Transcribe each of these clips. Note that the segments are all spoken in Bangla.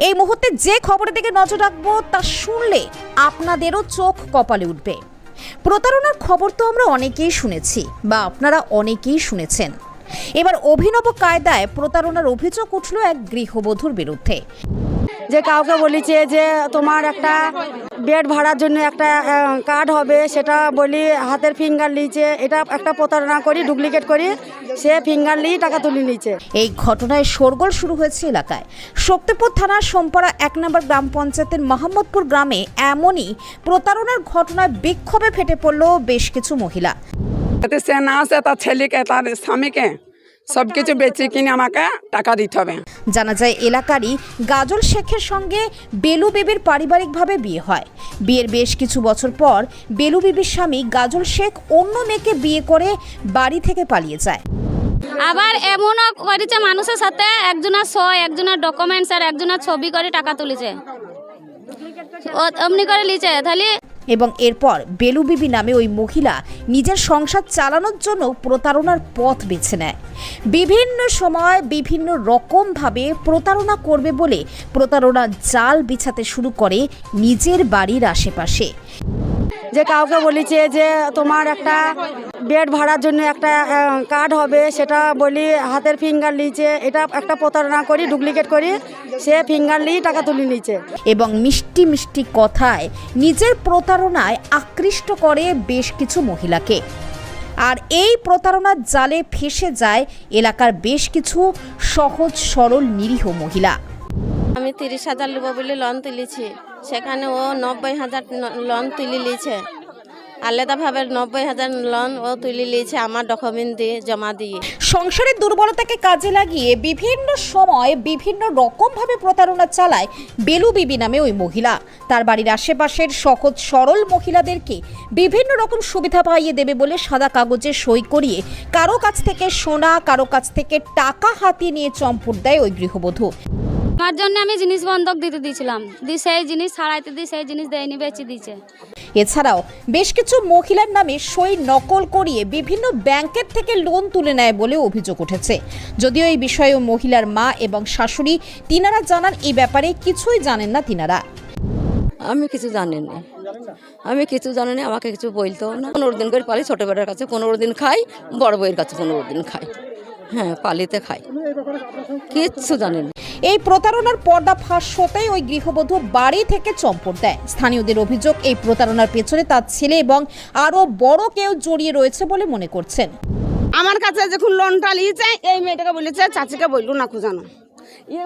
এই মুহূর্তে যে খবরের দিকে নজর রাখবো তা শুনলে আপনাদেরও চোখ কপালে উঠবে। প্রতারণার খবর তো আমরা অনেকেই শুনেছি বা আপনারা অনেকেই শুনেছেন। এবার অভিনব কায়দায় প্রতারণার অভিযোগ উঠল এক গৃহবধূর বিরুদ্ধে। যে কাউকে বলেছে যে তোমার একটা বেড ভাড়ার জন্য একটা কার্ড হবে, সেটা বলি হাতের ফিঙ্গার নিয়েছে। এটা একটা প্রতারণা করি, ডুপ্লিকেট করি, সে ফিঙ্গার নিয়ে টাকা তুলে নিয়েছে। এই ঘটনায় শোরগোল শুরু হয়েছে এলাকায়। শক্তিপুর থানার সোমপাড়া ১ নম্বর গ্রাম পঞ্চায়েতের মোহাম্মদপুর গ্রামে এমনই প্রতারণার ঘটনায় বিক্ষোভে ফেটে পড়ল বেশ কিছু মহিলা। সে না আসে তার ছেলেকে, তার স্বামীকে সবকিছু বেচে কিনে আমাকে টাকা দিতে হবে। জানা যায় এলাকারই গাজল শেখের সঙ্গে বেলু বিবির পারিবারিকভাবে বিয়ে হয়। বিয়ের বেশ কিছু বছর পর বেলু বিবির স্বামী গাজল শেখ অন্য মেয়েকে বিয়ে করে বাড়ি থেকে পালিয়ে যায়। আবার এমনও করেছে মানুষের সাথে একজনের সই, একজনের ডকুমেন্টস আর একজনের ছবি করে টাকা তুলেছে, অমনি করে লিছে তাহলে। এবং এরপর বেলু বিবি নামে ওই মহিলা নিজের সংসার চালানোর জন্য প্রতারণার পথ বেছে নেয়। বিভিন্ন সময় বিভিন্ন রকমভাবে প্রতারণা করবে বলে প্রতারণার জাল বিছাতে শুরু করে নিজের বাড়ির আশেপাশে। যে কাউকে বলেছে যে তোমার একটা বেড ভাড়ার জন্য একটা কার্ড হবে, সেটা বলি হাতের ফিঙ্গার নিয়েছে। এটা একটা প্রতারণা করি, ডুপ্লিকেট করি, সে ফিঙ্গার নিয়ে টাকা তুলে নিয়েছে। এবং মিষ্টি মিষ্টি কথায় নিজের প্রতারণায় আকৃষ্ট করে বেশ কিছু মহিলাকে। আর এই প্রতারণার জালে ফেঁসে যায় এলাকার বেশ কিছু সহজ সরল নিরীহ মহিলা। আমি 30,000 নেবো বলে লোন তুলেছি, সেখানে ও 90,000 লোন তুলে নিয়েছে। আলাদাভাবে 90,000 লোন ও তুলে নিয়েছে আমার ডকুমেন্ট দিয়ে, জমা দিয়ে। সংসারের দুর্বলতাকে কাজে লাগিয়ে বিভিন্ন সময় বিভিন্ন রকমভাবে প্রতারণা চালায় বেলু বিবি নামে ওই মহিলা। তার বাড়ির আশেপাশের সহজ সরল মহিলাদেরকে বিভিন্ন রকম সুবিধা পাইয়ে দেবে বলে সাদা কাগজে সই করিয়ে কারো কাছ থেকে সোনা, কারো কাছ থেকে টাকা হাতিয়ে নিয়ে চম্পট দেয় ওই গৃহবধূ। আমার জন্য আমি জিনিস বন্ধক দিতে দিয়েছিলাম, সেই জিনিস ছাড়াইতে দিই, সেই জিনিস দেয়নি, বেঁচে দিয়েছে। এছাড়াও বেশ কিছু মহিলার নামে সই নকল করিয়ে বিভিন্ন ব্যাংকের থেকে লোন তুলে নেয় বলে অভিযোগ উঠেছে। যদিও এই বিষয়ে মহিলার মা এবং শাশুড়ি তিনারা জানান এই ব্যাপারে কিছুই জানেন না তিনারা। আমি কিছু জানি না, আমাকে কিছু বলতো না। 15 দিন করে পালি, ছোট বেটার কাছে 15 দিন খাই, বড় বইয়ের কাছে 15 দিন খাই। হ্যাঁ, পালিতে খাই, কিচ্ছু জানি না। এই প্রতারণার পর্দা ফাঁস হতেই ওই গৃহবধূ বাড়ি থেকে চম্পট দেয়। স্থানীয়দের অভিযোগ এই প্রতারণার পেছনে তার ছেলে এবং আরো বড় কেউ জড়িয়ে রয়েছে বলে মনে করছেন। আমার কাছে যখন লোনটা নিয়েছে, এই মেয়েটাকে বলেছে চাচিকে বললু না খো জানো।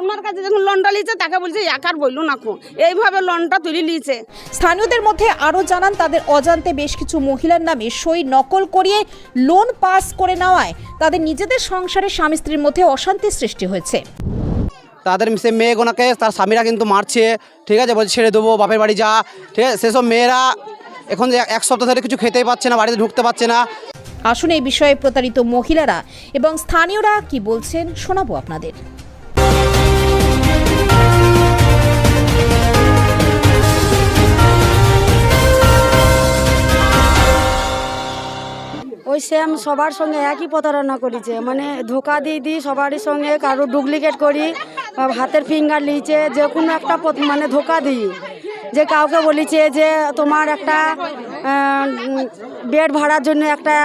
আমার কাছে যখন লোনটা নিয়েছে তাকে বলছে একার বললু না খো, এইভাবে লোনটা তুলে নিয়েছে। স্থানীয়দের মধ্যে আরো জানান তাদের অজান্তে বেশ কিছু মহিলার নামে সই নকল করিয়ে লোন পাস করে নেওয়ায় তাদের নিজেদের সংসারে স্বামী স্ত্রীর মধ্যে অশান্তির সৃষ্টি হয়েছে। তাদের সে মেয়েগুলোকে তার স্বামীরা কিন্তু মারছে, ঠিক আছে, বলছে ছেড়ে দেবো, বাপের বাড়ি যা, ঠিক আছে। সেসব মেয়েরা এখন যে 1 সপ্তাহ ধরে কিছু খেতেই পাচ্ছে না, বাড়িতে ঢুকতে পারছে না। আসুন এই বিষয়ে প্রতারিত মহিলারা এবং স্থানীয়রা কি বলছেন শোনাবো আপনাদের। ওই সেম সবার সঙ্গে একই প্রতারণা করেছে, মানে ধোকা দিয়ে সবারই সঙ্গে কারো ডুপ্লিকেট করি, হাতের ফিঙ্গার নিয়েছে, যে কোনো একটা মানে ধোকা দিই। যে কাউকে বলেছে যে তোমার একটা বেড ভাড়ার জন্য একটা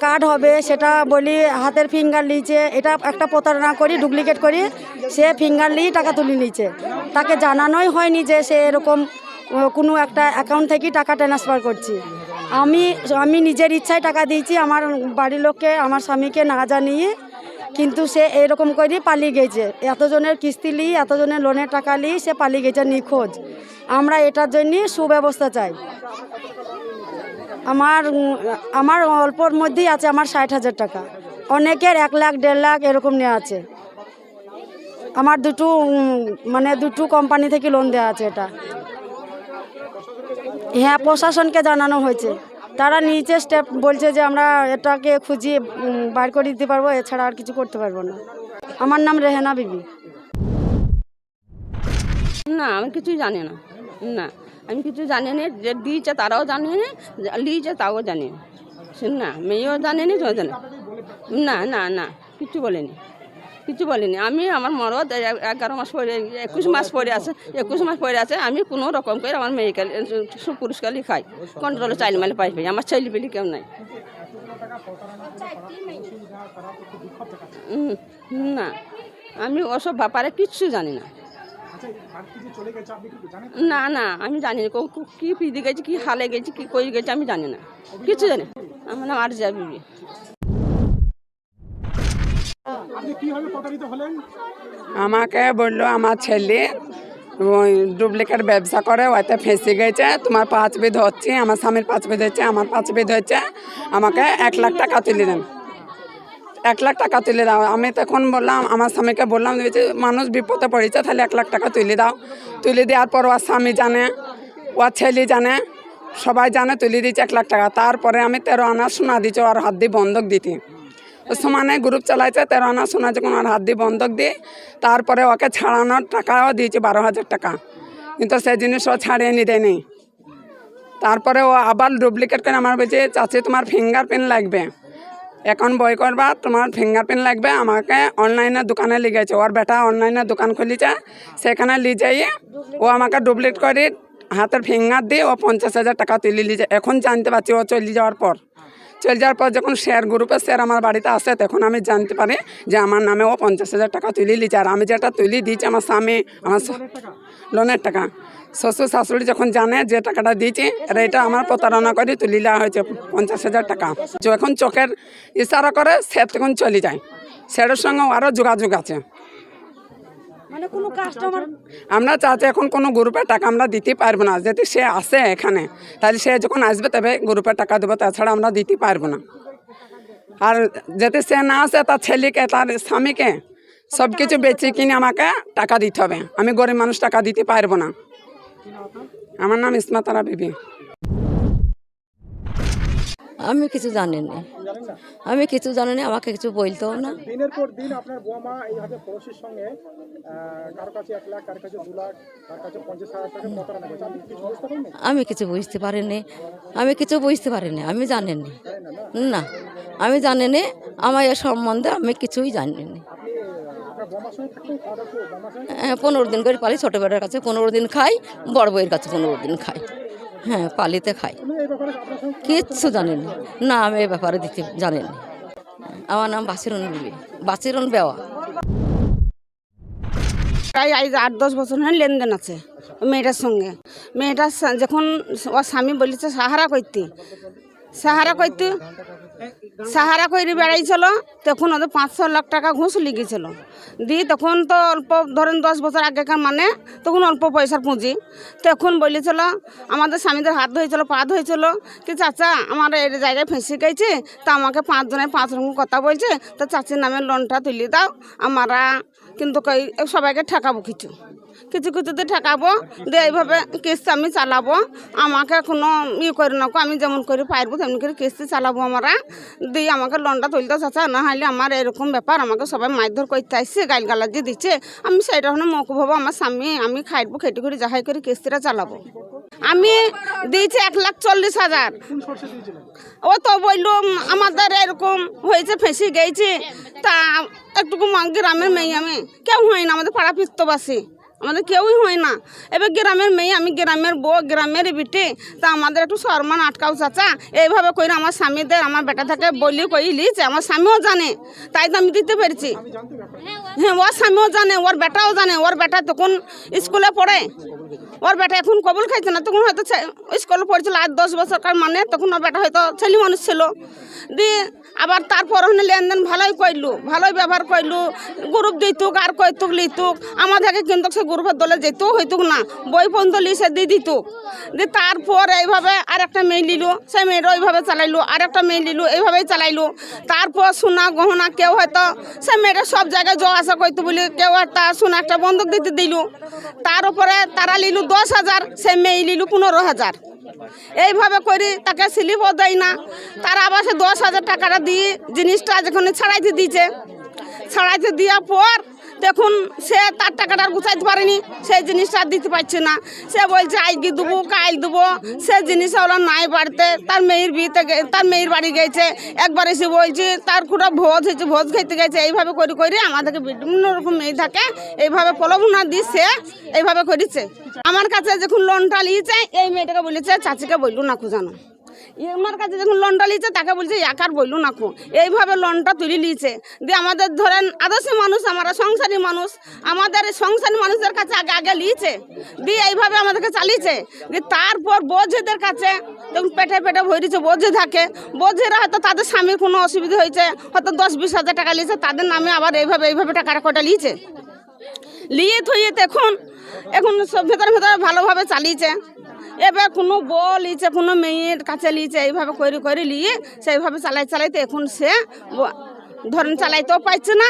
কার্ড হবে, সেটা বলি হাতের ফিঙ্গার নিয়েছে। এটা একটা প্রতারণা করি, ডুপ্লিকেট করি, সে ফিঙ্গার নিয়ে টাকা তুলে নিয়েছে। তাকে জানানোই হয়নি যে সে এরকম কোনো একটা অ্যাকাউন্ট থেকে টাকা ট্রান্সফার করছি। আমি নিজের ইচ্ছায় টাকা দিয়েছি, আমার বাড়ির লোককে, আমার স্বামীকে না জানিয়ে, কিন্তু সে এরকম করে পালিয়ে গেছে। এতজনের কিস্তি নিয়ে, এতজনের লোনের টাকা নিয়ে সে পালিয়ে গেছে নিখোঁজ। আমরা এটার জন্য সুব্যবস্থা চাই। আমার অল্পর মধ্যেই আছে, আমার 60,000 টাকা, অনেকের 1 লাখ 1.5 লাখ এরকম নেওয়া আছে। আমার দুটো কোম্পানি থেকে লোন দেওয়া আছে। এটা হ্যাঁ, প্রশাসনকে জানানো হয়েছে, তারা নিচে স্টেপ বলছে যে আমরা এটাকে খুঁজিয়ে বার করে দিতে পারবো, এছাড়া আর কিছু করতে পারবো না। আমার নাম রেহানা বিবি। না, আমি কিছুই জানি না। না, আমি কিছু জানি না। যে দিয়েছে তারাও জানে না, লিয়েছে তাও জানি না। মেয়েও জানে না, জানে না। না না না, কিছু বলেনি। কিছু বলিনি। আমি আমার মরদ 11 মাস পরে 21 মাস পরে আছে, 21 মাস পরে আছে। আমি কোনো রকম করে আমার মেডিকেল পুরস্কারই খাই, কন্ট্রোলে চাইল মাইলে পাই আমার ছেলে পেলে কেউ নাই। না, আমি ওসব ব্যাপারে কিচ্ছু জানি না। না না, আমি জানি না কি পিদি গেছে, কি হালে গেছে, কি কই গেছে, আমি জানি না, কিছু জানি। আমার নাম আরজা বিবি। আমাকে বললো আমার ছেলে ওই ডুপ্লিকেট ব্যবসা করে, ওইতে ফেঁসে গেছে, তোমার 5 বিধ হচ্ছে, আমার স্বামীর 5 বিধ হচ্ছে, আমার 5 বিধ হচ্ছে, আমাকে 1 লাখ টাকা তুলে দেন, 1 লাখ টাকা তুলে দাও। আমি তখন বললাম, আমার স্বামীকে বললাম যে মানুষ বিপদে পড়েছে, তাহলে 1 লাখ টাকা তুলে দাও। তুলে দেওয়ার পর ওর স্বামী জানে, ওর ছেলে জানে, সবাই জানে, তুলে দিয়েছে 1 লাখ টাকা। তারপরে আমি 13 আনা সোনা দিচ্ছি ওর হাত দিয়ে বন্ধক দিতে, সমানে গ্রুপ চালাইছে, 13 আনা সোনা যখন ওর হাত দিয়ে বন্ধক দিয়ে, তারপরে ওকে ছাড়ানোর টাকাও দিয়েছে 12,000 টাকা, কিন্তু সেই জিনিস ও ছাড়িয়ে নিতে নেই। তারপরে ও আবার ডুপ্লিকেট করে আমার বলছে, চাচি তোমার ফিঙ্গারপ্রিন্ট লাগবে, এখন বই করবা, তোমার ফিঙ্গারপ্রিন্ট লাগবে। আমাকে অনলাইনে দোকানে লিখেছে, ওর বেটা অনলাইনে দোকান খুলেছে, সেখানে নিয়ে যাইয়ে ও আমাকে ডুপ্লিকেট করে হাতের ফিঙ্গার দিয়ে ও 50,000 টাকা তুলে নিয়ে যায়। এখন জানতে পারছি ও চলে যাওয়ার পর যখন শেয়ার গ্রুপে শেয়ার আমার বাড়িতে আসে, তখন আমি জানতে পারি যে আমার নামে ও 50,000 টাকা তুলে নিয়েছে। আর আমি যেটা তুলে দিয়েছি আমার স্বামী, আমার লোনের টাকা, শ্বশুর শাশুড়ি যখন জানে যে টাকাটা দিয়েছি, এটা আমার প্রতারণা করে তুলে দেওয়া হয়েছে 50,000 টাকা। যখন চোখের ইশারা করে সে তখন চলে যায়, সেটার সঙ্গে আরও যোগাযোগ আছে। মানে কোনো কাস্টমার আমরা চাচ্ছি এখন কোনো গ্রুপের টাকা আমরা দিতে পারবো না। যদি সে আসে এখানে, তাহলে সে যখন আসবে তবে গ্রুপের টাকা দেবো, তাছাড়া আমরা দিতে পারবো না। আর যদি সে না আসে, তার ছেলেকে, তার স্বামীকে সব কিছু বেচে কিনে আমাকে টাকা দিতে হবে। আমি গরিব মানুষ টাকা দিতে পারবো না। আমার নাম ইসমাতারা বিবি। আমি কিছু জানি না, আমি কিছু জানি না, আমাকে কিছু বলতেও না। দিনের পর দিন আপনার বৌমা এইভাবে পড়োশির সঙ্গে কারো কাছে 1 লাখ, কারো কাছে 2 লাখ, কারো কাছে 50,000 টাকা প্রতারণা করছে। আপনি কিছু বুঝতে পারেন? আমি কিছু বুঝতে পারিনি, আমি কিছু বুঝতে পারিনি, আমি জানি না, না আমি জানি না, আমার এ সম্বন্ধে আমি কিছুই জানি না। আপনার বৌমার সঙ্গে থাকতেও খাওয়া দাওয়া করো? বৌমার সঙ্গে 15 দিন করে পালি, ছোটো বেটার কাছে 15 দিন খাই, বড় বউয়ের কাছে 15 দিন খাই, হ্যাঁ পালিতে খাই। এই ব্যাপারে আপনার সঙ্গে কিচ্ছু জানি না, না আমি এ ব্যাপারে দিতে জানি না। আমার নাম বাসিরন বিবি, বাসিরন বেওয়া। প্রায় 8-10 বছর হয়ে লেনদেন আছে ওই মেয়েটার সঙ্গে। মেয়েটা যখন ওর স্বামী বলেছে সাহারা করে বেড়াইছিল, তখন ওদের 500 লাখ টাকা ঘুষ লিগেছিল। দিয়ে তখন তো অল্প, ধরেন 10 বছর আগেকার, মানে তখন অল্প পয়সার পুঁজি। তখন বলেছিল, আমাদের স্বামীদের হাত ধরেছিল, পা ধরেছিল, কি চাচা আমার এই জায়গায় ফেঁসে গেছে, তা আমাকে 5 জনের 5 রকম কথা বলছে, তা চাচির নামে লোনটা তুলে দাও, আমরা কিন্তু সবাইকে ঠেকাবো, কিছু কিছুতে ঠেকাবো, দিয়ে এইভাবে কিস্তি আমি চালাবো, আমাকে কোনো করে না, আমি যেমন করে পারবো তেমন করে কিস্তি চালাবো আমরা, দিয়ে আমাকে লোনটা তুলতে চাচা, না হলে আমার এরকম ব্যাপার, আমাকে সবাই মারধর করতে আসছে, গালাগালাজি দিচ্ছে, আমি সেইটা হলে মকুব হবো, আমার স্বামী আমি খাইবো, খেটে করে যাহাই করে কিস্তিটা চালাবো। আমি দিয়েছি 1,40,000। ও তো বললো আমাদের এরকম হয়েছে, ফেঁসে গেছে, তা একটুকু গ্রামের মেয়ে, আমি কেউ হয় না, আমাদের পাড়া পিস্তবাসী, আমাদের কেউই হয় না। এবার গ্রামের মেয়ে, আমি গ্রামের বউ, গ্রামের বিটে, তা আমাদের একটু সম্মান আটকাও চাচা, এইভাবে করে আমার স্বামীদের, আমার বেটা থেকে বলি কই লিছে, আমার স্বামীও জানে, তাই তো আমি দিতে পেরেছি। হ্যাঁ, ওর স্বামীও জানে, ওর বেটাও জানে, ওর বেটা তখন স্কুলে পড়ে, ওর বেটা এখন কবুল খাইছে না, তখন হয়তো স্কুলে পড়েছিল 8-10 বছরকার, মানে তখন ওর বেটা হয়তো ছেলে মানুষ ছিল। দিয়ে আবার তারপর লেনদেন ভালোই করলু, ভালোই ব্যবহার করলু, গ্রুপ দিতুক আর কইতুক লিতুক, আমাদেরকে কিন্তু সে গ্রুপের দলে যেতেও হইতুক না, বই পর্যন্ত লিসে দিয়ে দিতুক। দিয়ে তারপর এইভাবে আর একটা মেয়ে লিলু, সেই মেয়েরা ওইভাবে চালাইলু, আর একটা মেয়ে লিলু, এইভাবেই চালাইলু। তারপর সোনা গহনা, কেউ হয়তো সে মেয়েরা সব জায়গায় যাওয়া আসা করতো বলে কেউ একটা সোনা একটা বন্ধক দিতে দিলু, তার উপরে তারা লিলু 10,000, সে মেয়ে লিলু 15,000। এইভাবে করে তাকে স্লিপও দেয় না, তারা আবার সে 10,000 টাকাটা দিয়ে জিনিসটা যেখানে ছাড়াইতে দিয়েছে, ছাড়াইতে দেওয়ার পর তখন সে তার টাকাটা আর গুছাইতে পারেনি, সেই জিনিসটা আর দিতে পারছে না। সে বলছে আজকে দেবো কাল দেবো, সে জিনিস ওরা নাই বাড়তে। তার মেয়ের বিয়েতে তার মেয়ের বাড়ি গেছে, একবার এসে বলছে তার কোনো ভোজ হয়েছে, ভোজ খেতে গেছে। এইভাবে করে করে আমাদেরকে বিভিন্ন রকম মেয়ে থাকে এইভাবে প্রলোভনা দিয়ে সে এইভাবে করেছে। আমার কাছে যখন লোনটা নিয়েছে এই মেয়েটাকে বলেছে চাচিকে বললু না জানো, আমার কাছে যখন লোনটা নিয়েছে তাকে বলছে একার বললু না এইভাবে লোনটা তুলে নিয়েছে। দিয়ে আমাদের ধরেন আদর্শ মানুষ, আমরা সংসারী মানুষ, আমাদের সংসারী মানুষের কাছে আগে আগে নিয়েছে, দিয়ে এইভাবে আমাদেরকে চালিয়েছে। দিয়ে তারপর বোঝেদের কাছে তখন পেটে পেটে ভরেছে, বোঝে থাকে, বোঝেরা হয়তো তাদের স্বামীর কোনো অসুবিধা হয়েছে, হয়তো 10-20 হাজার টাকা নিয়েছে, তাদের নামে আবার এইভাবে টাকাটা কটা নিয়েছে। নিয়ে থইয়ে এখন সব ভেতরে ভালোভাবে চালিয়েছে। এবার কোনো বউ লিয়েছে, কোনো মেয়ের কাছে লিয়েছে, এইভাবে করে করে নিয়ে সেইভাবে চালাইতে এখন সে ধরেন চালাইতেও পারছে না।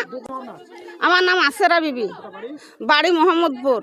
আমার নাম আশেরা বিবি, বাড়ি মোহাম্মদপুর।